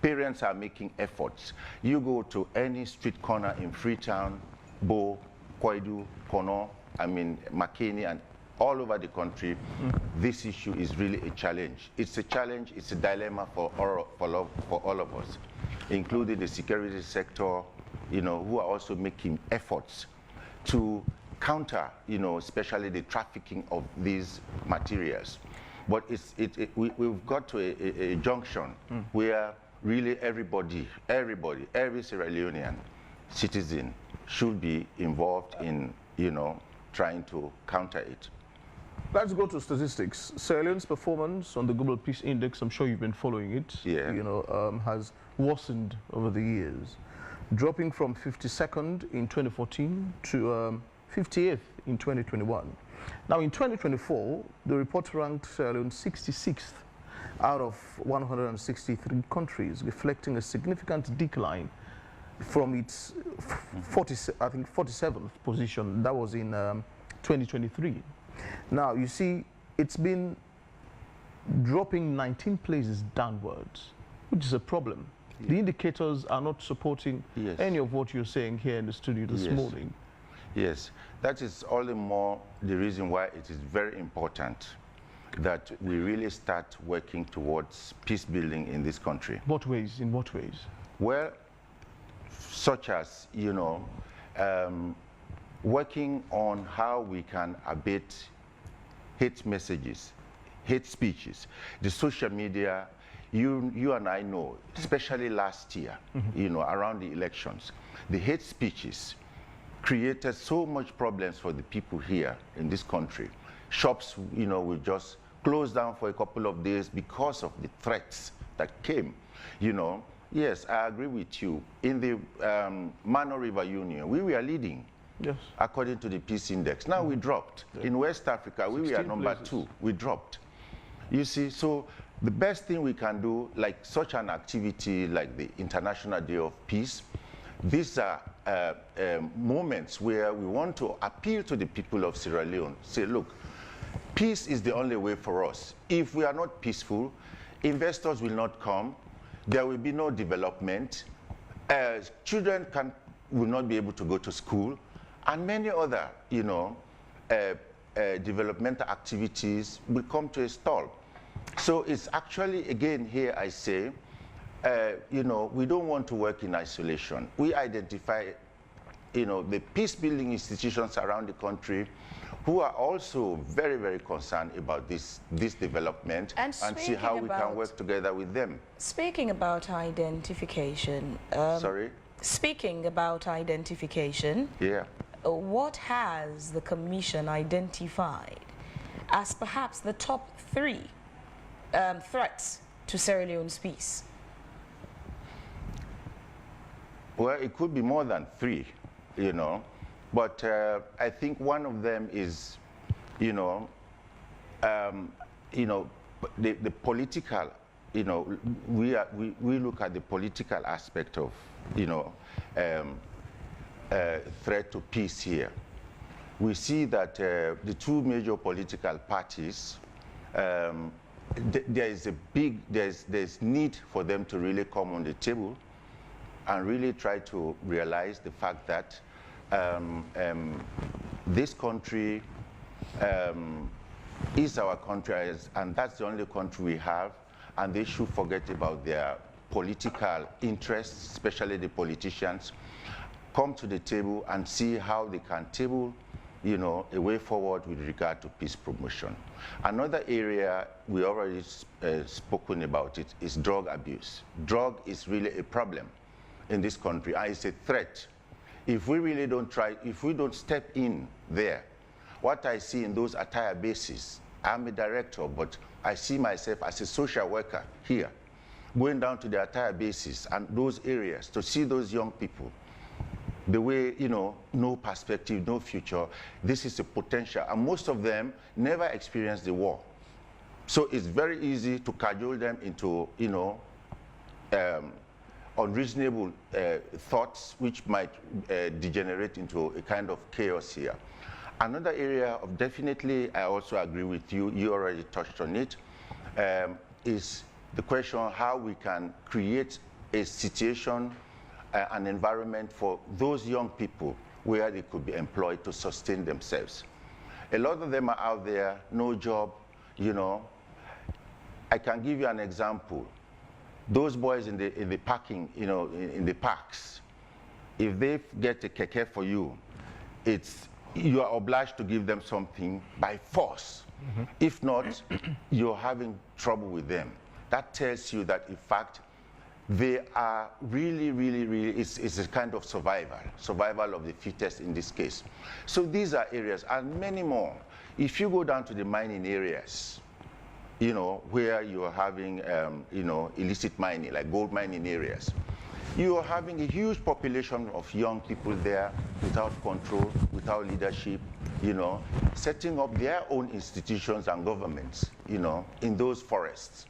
Parents are making efforts. You go to any street corner in Freetown, Bo, Koidu, Kono, Makeni, and all over the country, this issue is really a challenge. It's a challenge, it's a dilemma for all of us, including the security sector, who are also making efforts to counter, especially the trafficking of these materials. But we've got to a junction where really every Sierra Leonean citizen should be involved in, trying to counter it. Let's go to statistics. Sierra Leone's performance on the Global Peace Index, I'm sure you've been following it, has worsened over the years, dropping from 52nd in 2014 to 58th in 2021. Now in 2024, the report ranked Sierra Leone 66th out of 163 countries, reflecting a significant decline from its 47th position. That was in 2023. Now, you see, it's been dropping 19 places downwards, which is a problem. Yeah. The indicators are not supporting any of what you're saying here in the studio this morning. Yes, that is all the more the reason why it is very important that we really start working towards peace building in this country. What ways? In what ways? Well, such as, working on how we can abate hate messages, hate speeches. The social media, you and I know, especially last year, around the elections, the hate speeches created so much problems for the people here in this country. Shops, will just close down for a couple of days because of the threats that came, Yes, I agree with you. In the Mano River Union, we were leading, according to the Peace Index. Now we dropped. In West Africa, we were number 2. We dropped. You see, so the best thing we can do, like such an activity like the International Day of Peace, these are moments where we want to appeal to the people of Sierra Leone, say, look, peace is the only way for us. If we are not peaceful, investors will not come, there will be no development, children will not be able to go to school, and many other, developmental activities will come to a stall. So it's actually, again, here I say, we don't want to work in isolation. We identify, the peace-building institutions around the country who are also very, very concerned about this development and see how we can work together with them. Speaking about identification. Sorry? Speaking about identification. Yeah. What has the Commission identified as perhaps the top 3 threats to Sierra Leone's peace? Well, it could be more than 3, but I think one of them is, the political. We look at the political aspect of, threat to peace here. We see that the 2 major political parties, there's need for them to really come on the table and really try to realize the fact that this country is our country, and that's the only country we have, and they should forget about their political interests, especially the politicians, come to the table and see how they can table, a way forward with regard to peace promotion. Another area we already spoken about it is drug abuse. Drug is really a problem in this country, and it's a threat. If we really don't try, if we don't step in there, what I see in those attire bases, I'm a director, but I see myself as a social worker here, going down to the attire bases and those areas to see those young people, the way, no perspective, no future. This is a potential, and most of them never experienced the war. So it's very easy to cajole them into, unreasonable thoughts which might degenerate into a kind of chaos here. Another area of definitely, I also agree with you, you already touched on it, is the question how we can create a situation, an environment for those young people where they could be employed to sustain themselves. A lot of them are out there, no job, I can give you an example. Those boys in the parking, in the parks, if they get a keke for you, you are obliged to give them something by force. Mm-hmm. If not, you're having trouble with them. That tells you that, in fact, they are really, it's a kind of survival of the fittest in this case. So these are areas, and many more. If you go down to the mining areas, where you are having, illicit mining, like gold mining areas, you are having a huge population of young people there without control, without leadership, setting up their own institutions and governments, in those forests.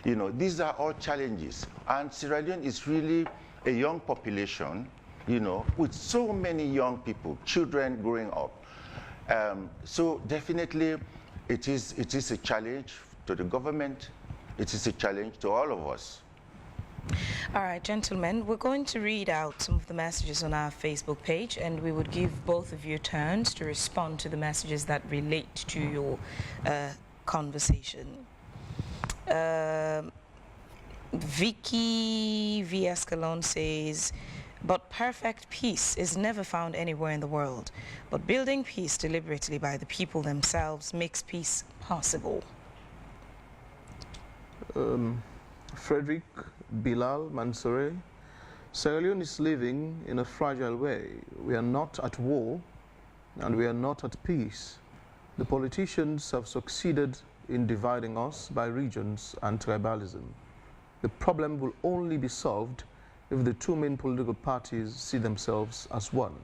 These are all challenges. And Sierra Leone is really a young population, with so many young people, children growing up. So definitely it is a challenge to the government. It is a challenge to all of us. All right, gentlemen, we're going to read out some of the messages on our Facebook page, and we would give both of you turns to respond to the messages that relate to your conversation. Vicky V. Escalon says, but perfect peace is never found anywhere in the world, but building peace deliberately by the people themselves makes peace possible. Frederick Bilal Mansoure, Sierra Leone is living in a fragile way. We are not at war and we are not at peace. The politicians have succeeded in dividing us by regions and tribalism. The problem will only be solved if the 2 main political parties see themselves as one.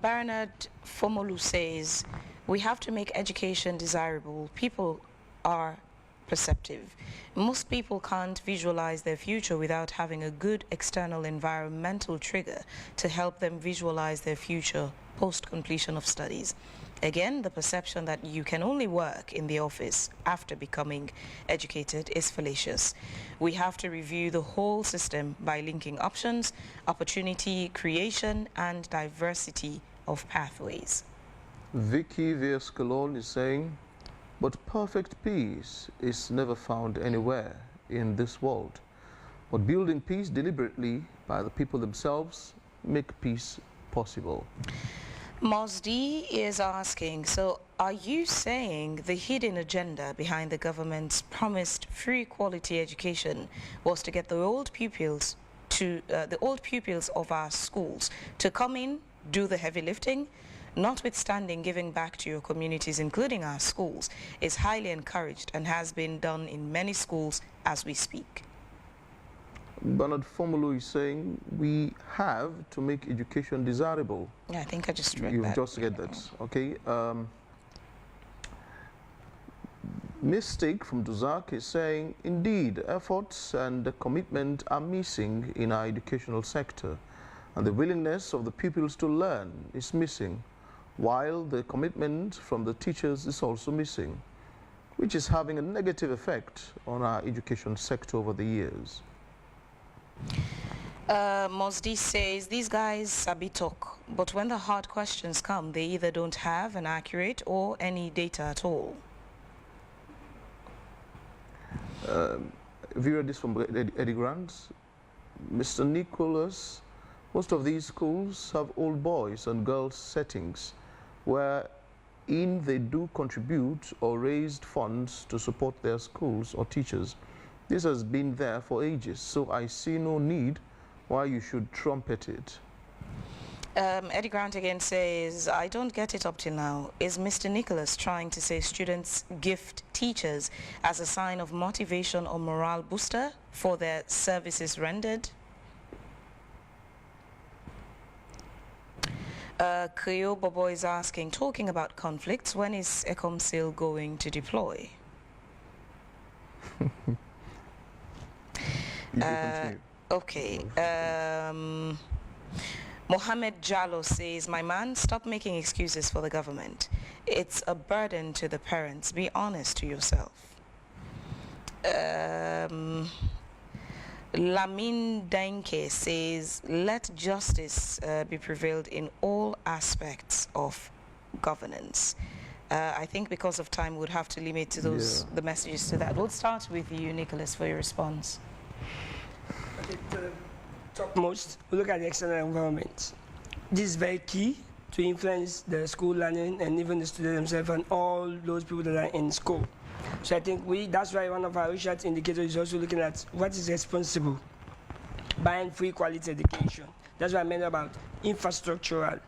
Bernard Fomolu says, we have to make education desirable. People are perceptive. Most people can't visualize their future without having a good external environmental trigger to help them visualize their future post-completion of studies. Again, the perception that you can only work in the office after becoming educated is fallacious. We have to review the whole system by linking options, opportunity creation, and diversity of pathways. Vicky Viescalon is saying, but perfect peace is never found anywhere in this world. But building peace deliberately by the people themselves make peace possible. Mosdi is asking, so are you saying the hidden agenda behind the government's promised free quality education was to get the old pupils of our schools to come in, do the heavy lifting? Notwithstanding giving back to your communities, including our schools, is highly encouraged and has been done in many schools as we speak. Bernard Formulo is saying we have to make education desirable. Yeah, I think I just read You've that. just read that, okay. Mistake from Duzak is saying, indeed, efforts and the commitment are missing in our educational sector, and the willingness of the pupils to learn is missing, while the commitment from the teachers is also missing, which is having a negative effect on our education sector over the years. Mosdi says, these guys sabi talk, but when the hard questions come, they either don't have an accurate or any data at all. If you read this from Eddie Grant, Mr. Nicholas, most of these schools have old boys and girls settings wherein they do contribute or raised funds to support their schools or teachers. This has been there for ages, so I see no need why you should trumpet it. Eddie Grant again says, I don't get it up till now. Is Mr. Nicholas trying to say students gift teachers as a sign of motivation or morale booster for their services rendered? Kyo Bobo is asking, talking about conflicts, when is ECOMSIL going to deploy? Okay. Mohammed Jallo says, my man, stop making excuses for the government. It's a burden to the parents. Be honest to yourself. Lamin Dainke says, let justice be prevailed in all aspects of governance. I think because of time, we'd have to limit to those the messages to that. We'll start with you, Nicholas, for your response. Okay, topmost, we look at the external environment. This is very key to influence the school learning and even the students themselves and all those people that are in school. So I think that's why one of our research indicators is also looking at what is responsible buying free quality education. That's what I meant about infrastructural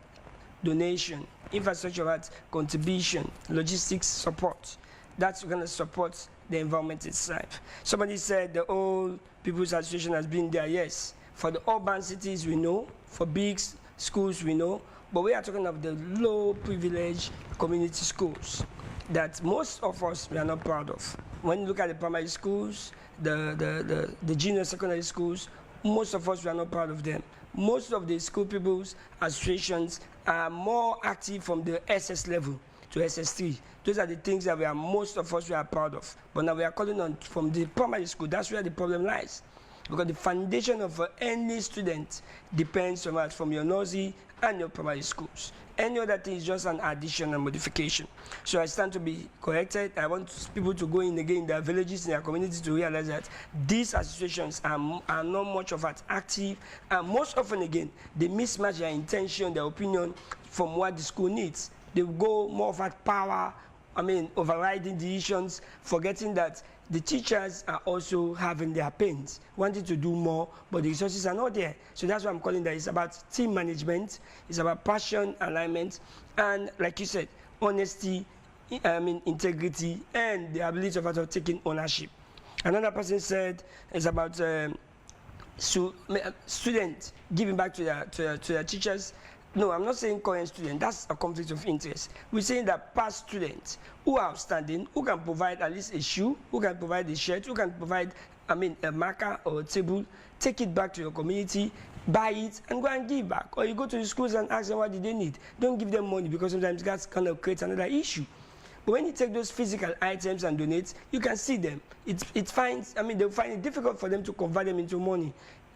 donation, infrastructural contribution, logistics support. That's going to support the environment itself. Somebody said the old People's Association has been there, yes. For the urban cities, we know. For big schools, we know. But we are talking of the low privileged community schools that most of us we are not proud of. When you look at the primary schools, the junior secondary schools, most of us we are not proud of them. Most of the school people's associations are more active from the SS level to SS3. Those are the things that most of us we are proud of. But now we are calling on from the primary school. That's where the problem lies. Because the foundation of any student depends on from your nursery and your primary schools. Any other thing is just an addition and modification. So I stand to be corrected. I want people to go in again in their villages, in their communities, to realize that these associations are not much of an active, and most often again, they mismatch their intention, their opinion from what the school needs. They go more of that power, overriding decisions, forgetting that the teachers are also having their pains, wanting to do more, but the resources are not there. So that's why I'm calling that. It's about team management, it's about passion, alignment, and like you said, honesty, integrity, and the ability of taking ownership. Another person said it's about students giving back to their teachers. No, I'm not saying current students. That's a conflict of interest. We're saying that past students who are outstanding, who can provide at least a shoe, who can provide a shirt, who can provide a marker or a table, take it back to your community, buy it, and go and give back. Or you go to the schools and ask them what do they need. Don't give them money, because sometimes that kind of creates another issue. But when you take those physical items and donate, you can see them. They'll find it difficult for them to convert them into money.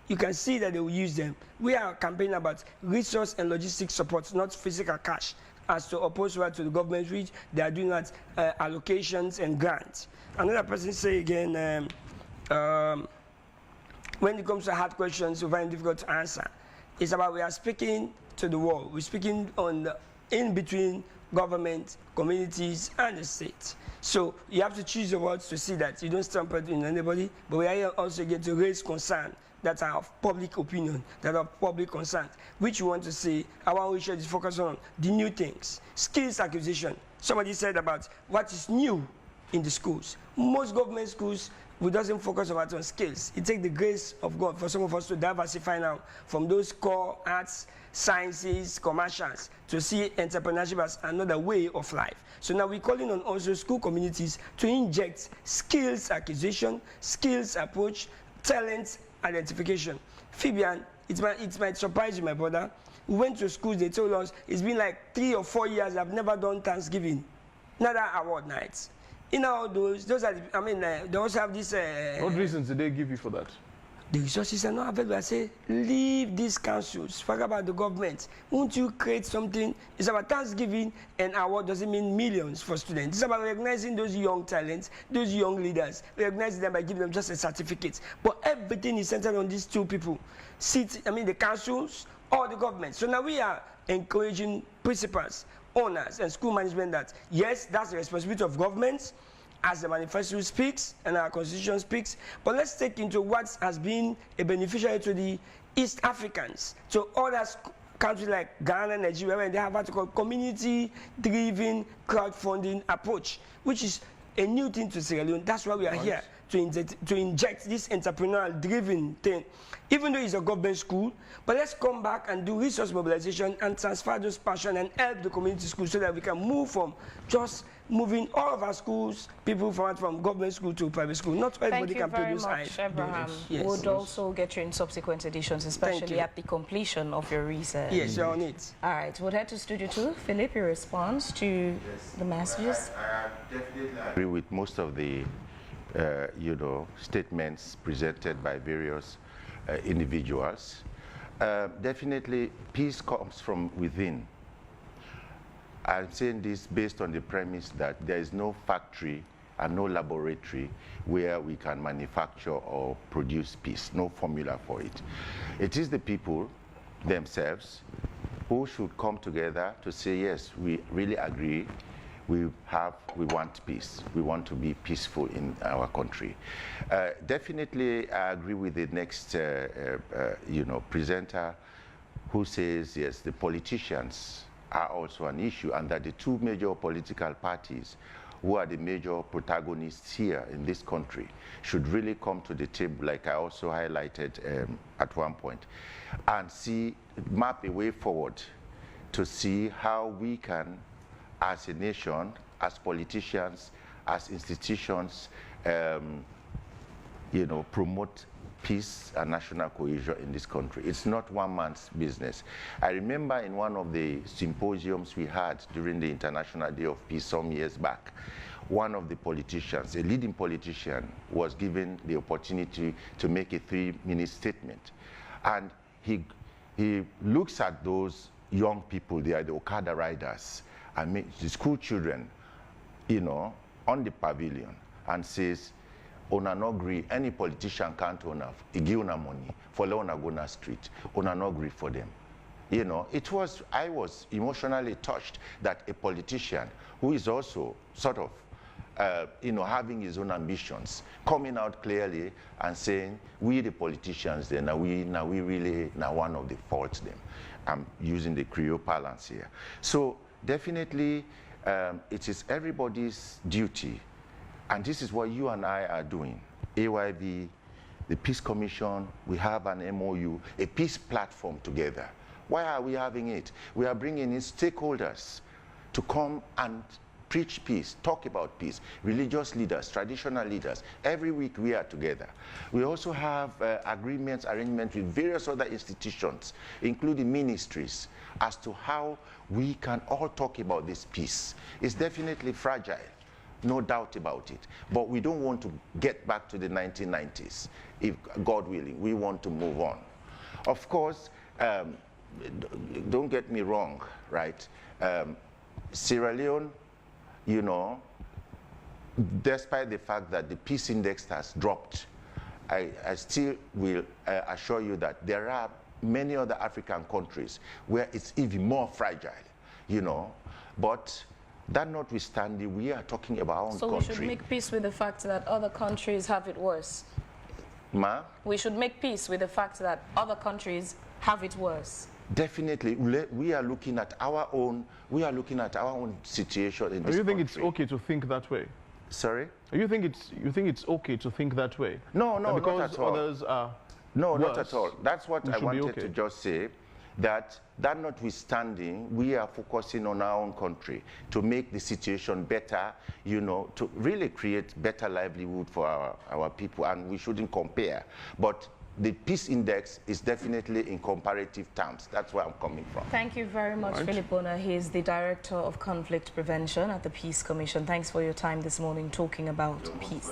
You can see that they will use them. We are campaigning about resource and logistics support, not physical cash, as to oppose to the government, which they are doing that allocations and grants. Another person say again, when it comes to hard questions, we find it difficult to answer. It's about we are speaking to the world. We're speaking in between government, communities, and the state. So you have to choose your words to see that you don't stamp it in anybody, but we are here also again to raise concern that are of public opinion, that are of public concern, which we want to see. Our issue is focused on the new things. Skills acquisition. Somebody said about what is new in the schools. Most government schools, we doesn't focus on skills. It takes the grace of God for some of us to diversify now from those core arts, sciences, commercials, to see entrepreneurship as another way of life. So now we're calling on also school communities to inject skills acquisition, skills approach, talent identification. Fabian, it might surprise you, my brother. We went to schools, they told us it's been like 3 or 4 years I've never done Thanksgiving, neither award nights. You know, those are, they also have this. What reasons did they give you for that? The resources are not available. I say, leave these councils. Forget about the government. Won't you create something? It's about Thanksgiving, and award doesn't mean millions for students. It's about recognizing those young talents, those young leaders, recognizing them by giving them just a certificate. But everything is centered on these two people. The councils or the government. So now we are encouraging principals, owners, and school management that, yes, that's the responsibility of governments, as the manifesto speaks and our constitution speaks, but let's take into what has been a beneficiary to the East Africans, to other countries like Ghana, Nigeria, where they have what you call community-driven crowdfunding approach, which is a new thing to Sierra Leone. That's why we are here, to inject this entrepreneurial-driven thing, even though it's a government school. But let's come back and do resource mobilization and transfer those passion and help the community schools so that we can move from just moving all of our schools, people from government school to private school. Not everybody can produce. Thank you very much, Abraham. Yes. We'll also get you in subsequent editions, especially at the completion of your research. Yes, you're on it. All right, we'll head to Studio 2. Philip, your response to the messages? I definitely agree with most of the statements presented by various individuals. Definitely, peace comes from within. I'm saying this based on the premise that there is no factory and no laboratory where we can manufacture or produce peace, no formula for it. It is the people themselves who should come together to say, yes, we really agree, we want peace, we want to be peaceful in our country. Definitely, I agree with the next presenter who says, yes, the politicians are also an issue, and that the two major political parties who are the major protagonists here in this country should really come to the table, like I also highlighted at one point, and map a way forward to see how we can, as a nation, as politicians, as institutions, promote peace and national cohesion in this country. It's not one man's business. I remember in one of the symposiums we had during the International Day of Peace some years back, one of the politicians, a leading politician, was given the opportunity to make a 3-minute statement. And he looks at those young people, they are the Okada riders, and the school children, on the pavilion, and says, Ona no gree, any politician can't give una money for Leone go na street. Ona no gree for them. I was emotionally touched that a politician who is also sort of, having his own ambitions, coming out clearly and saying, we the politicians, we really one of the faults them. I'm using the Creole parlance here. So definitely, it is everybody's duty. And this is what you and I are doing. AYB, the Peace Commission, we have an MOU, a peace platform together. Why are we having it? We are bringing in stakeholders to come and preach peace, talk about peace. Religious leaders, traditional leaders, every week we are together. We also have agreements, arrangements with various other institutions, including ministries, as to how we can all talk about this peace. It's definitely fragile, no doubt about it. But we don't want to get back to the 1990s. If God willing, we want to move on. Of course, don't get me wrong, right? Sierra Leone, you know, despite the fact that the peace index has dropped, I still will assure you that there are many other African countries where it's even more fragile, you know. But that notwithstanding, we are talking about our own country. So we should make peace with the fact that other countries have it worse. Ma? We should make peace with the fact that other countries have it worse. Definitely, we are looking at our own. We are looking at our own situation in this country. Do you think it's okay to think that way? Sorry? You think it's okay to think that way? No, and not because at all. Others are no, worse, not at all. That's what I wanted to just say. That notwithstanding, we are focusing on our own country to make the situation better, you know, to really create better livelihood for our people, and we shouldn't compare. But the peace index is definitely in comparative terms. That's where I'm coming from. Thank you very much, Leone. He is the Director of Conflict Prevention at the Peace Commission. Thanks for your time this morning talking about peace.